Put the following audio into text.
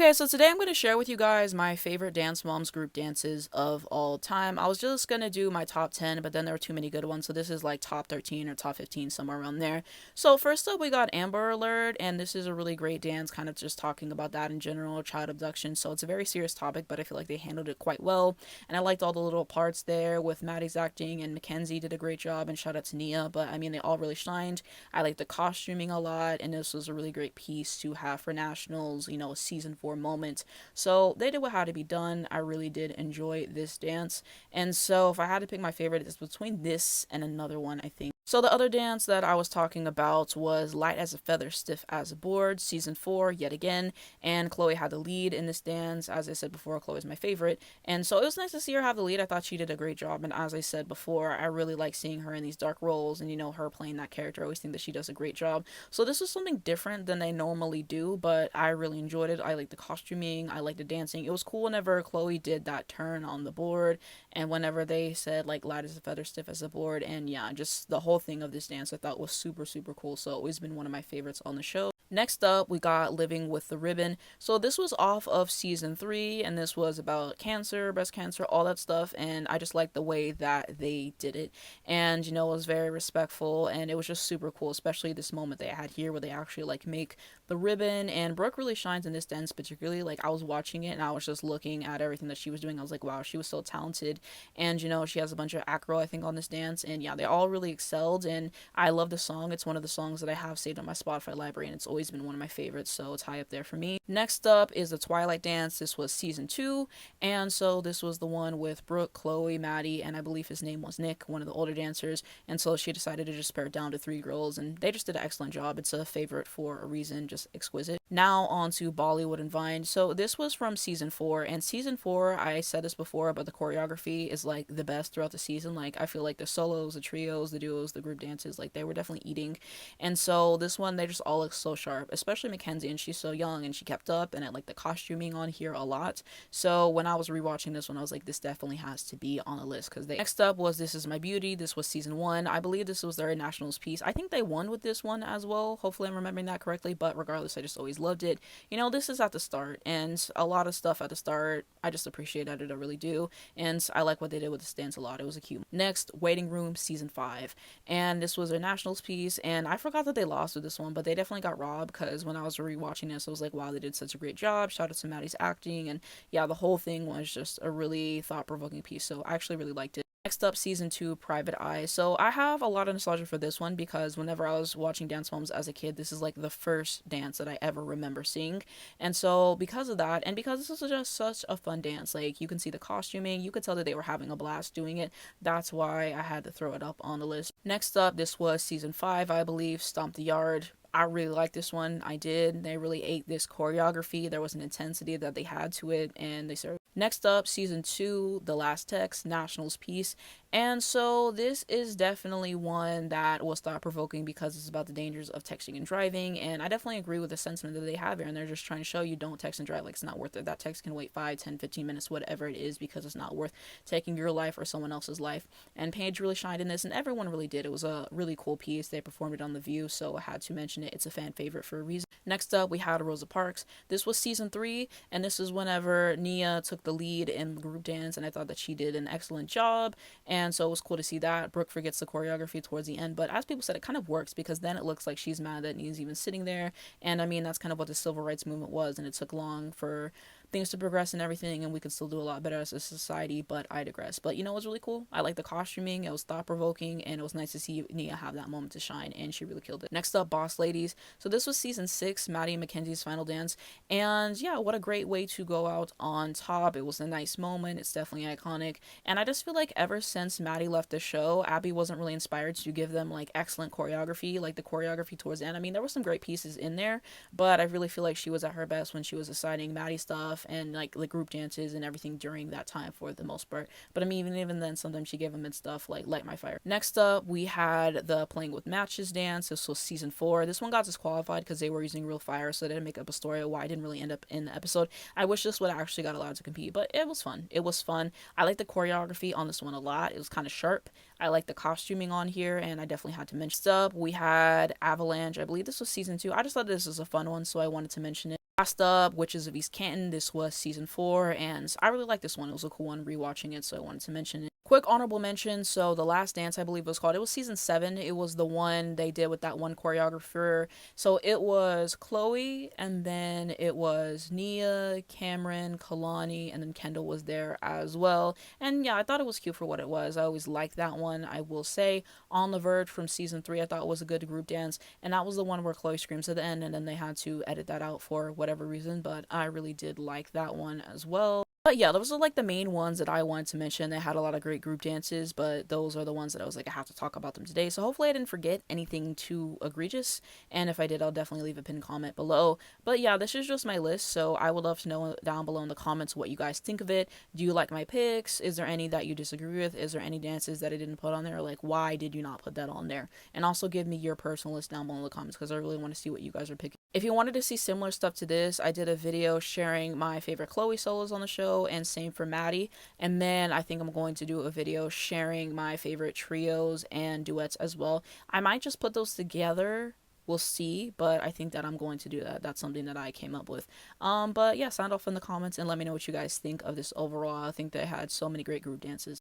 Okay, so today I'm going to share with you guys my favorite Dance Moms group dances of all time. I was just going to do my top 10, but then there were too many good ones, so this is like top 13 or top 15, somewhere around there. So first up, we got Amber Alert, and this is a really great dance, kind of just talking about that in general, child abduction. So it's a very serious topic, but I feel like they handled it quite well, and I liked all the little parts there with Maddie's acting, and Mackenzie did a great job, and shout out to Nia, but I mean, they all really shined. I liked the costuming a lot, and this was a really great piece to have for nationals, season 4 moment. So they did what had to be done. I really did enjoy this dance. And so if I had to pick my favorite, it's between this and another one, I think. So the other dance that I was talking about was Light as a Feather, Stiff as a Board, season 4, yet again. And Chloe had the lead in this dance. As I said before, Chloe's my favorite. And so it was nice to see her have the lead. I thought she did a great job. And as I said before, I really like seeing her in these dark roles and, her playing that character. I always think that she does a great job. So this was something different than they normally do, but I really enjoyed it. I like the costuming. I like the dancing. It was cool whenever Chloe did that turn on the board and whenever they said like light as a feather, stiff as a board. And yeah, just the whole thing of this dance I thought was super, super cool. So always been one of my favorites on the show. Next up, we got Living with the Ribbon. So this was off of season 3, and this was about cancer, breast cancer, all that stuff, and I just liked the way that they did it. And, it was very respectful, and it was just super cool, especially this moment they had here where they actually, make the ribbon, and Brooke really shines in this dance particularly. I was watching it, and I was just looking at everything that she was doing. I was like, wow, she was so talented, and, she has a bunch of acro, I think, on this dance, and yeah, they all really excelled, and I love the song. It's one of the songs that I have saved on my Spotify library, and it's always been one of my favorites, so it's high up there for me. Next up is the Twilight Dance. This was season 2, and so this was the one with Brooke, Chloe, Maddie, and I believe his name was Nick, one of the older dancers, and so she decided to just pare it down to 3 girls, and they just did an excellent job. It's a favorite for a reason, just exquisite. Now on to Bollywood and Vine. So this was from season 4, and season 4, I said this before, but the choreography is the best throughout the season. I feel like the solos, the trios, the duos, the group dances, they were definitely eating, and so this one, they just all look so sharp, especially Mackenzie, and she's so young and she kept up, and I like the costuming on here a lot. So when I was rewatching this one, I was like, this definitely has to be on the list because they. Next up was This Is My Beauty. This was season 1. I believe this was their nationals piece. I think they won with this one as well. Hopefully I'm remembering that correctly, but regardless, I just always loved it. This is at the start, and a lot of stuff at the start I just appreciated it. I really do, and I like what they did with this dance a lot. It was a cute. Next, Waiting Room season 5, and this was their nationals piece, and I forgot that they lost with this one, but they definitely got robbed because when I was rewatching this, I was like, wow, they did such a great job. Shout out to Maddie's acting, and yeah, the whole thing was just a really thought-provoking piece, so I actually really liked it. Next up, season 2, Private Eye. So I have a lot of nostalgia for this one because whenever I was watching Dancemoms as a kid, this is the first dance that I ever remember seeing. And so because of that, and because this is just such a fun dance, you can see the costuming, you could tell that they were having a blast doing it. That's why I had to throw it up on the list. Next up, this was season 5, I believe, Stomp the Yard. I really liked this one. I did. They really ate this choreography. There was an intensity that they had to it, and they served. Next up, season 2, The Last Text, Nationals piece. And so this is definitely one that was thought-provoking because it's about the dangers of texting and driving, and I definitely agree with the sentiment that they have here, and they're just trying to show you don't text and drive. It's not worth it. That text can wait 5, 10, 15 minutes, whatever it is, because it's not worth taking your life or someone else's life. And Paige really shined in this, and everyone really did. It was a really cool piece. They performed it on The View, so I had to mention it. It's a fan favorite for a reason. Next up, we had Rosa Parks. This was season 3, and this is whenever Nia took the lead in the group dance, and I thought that she did an excellent job, and so it was cool to see that. Brooke forgets the choreography towards the end, but as people said, it kind of works because then it looks like she's mad that Nia's even sitting there, and I mean, that's kind of what the civil rights movement was, and it took long for things to progress and everything, and we could still do a lot better as a society, but I digress. But it was really cool. I like the costuming. It was thought-provoking, and it was nice to see Nia have that moment to shine, and she really killed it. Next up, Boss Ladies. So this was season 6, Maddie and Mackenzie's final dance, and yeah, what a great way to go out on top. It was a nice moment. It's definitely iconic, and I just feel like ever since Maddie left the show, Abby wasn't really inspired to give them excellent choreography, the choreography towards the end. I mean, there were some great pieces in there, but I really feel like she was at her best when she was assigning Maddie stuff and the group dances and everything during that time for the most part. But I mean, even then, sometimes she gave them in stuff like Light My Fire. Next up, we had the Playing with Matches dance. This was season 4. This one got disqualified because they were using real fire, so they didn't make up a story of why it didn't really end up in the episode. I wish this would actually got allowed to compete, but it was fun. It was fun. I like the choreography on this one a lot. It was kind of sharp. I like the costuming on here, and I definitely had to mention. Next up, we had Avalanche. I believe this was season 2. I just thought this was a fun one, so I wanted to mention it. Last up, Witches of East Canton. This was season 4, and I really like this one. It was a cool one rewatching it, so I wanted to mention it. Quick honorable mention, so The Last Dance, I believe it was called. It was season 7. It was the one they did with that one choreographer. So it was Chloe, and then it was Nia, Cameron, Kalani, and then Kendall was there as well. And yeah, I thought it was cute for what it was. I always liked that one, I will say. On the Verge from season 3, I thought was a good group dance, and that was the one where Chloe screams at the end, and then they had to edit that out for whatever reason, but I really did like that one as well. But yeah, those are like the main ones that I wanted to mention. They had a lot of great group dances, but those are the ones that I was like, I have to talk about them today. So hopefully I didn't forget anything too egregious. And if I did, I'll definitely leave a pinned comment below. But yeah, this is just my list. So I would love to know down below in the comments what you guys think of it. Do you like my picks? Is there any that you disagree with? Is there any dances that I didn't put on there? Like, why did you not put that on there? And also give me your personal list down below in the comments because I really want to see what you guys are picking. If you wanted to see similar stuff to this, I did a video sharing my favorite Chloe solos on the show, and same for Maddie. And then I think I'm going to do a video sharing my favorite trios and duets as well. I might just put those together. We'll see, but I think that I'm going to do that. That's something that I came up with. But yeah, sound off in the comments and let me know what you guys think of this overall. I think they had so many great group dances.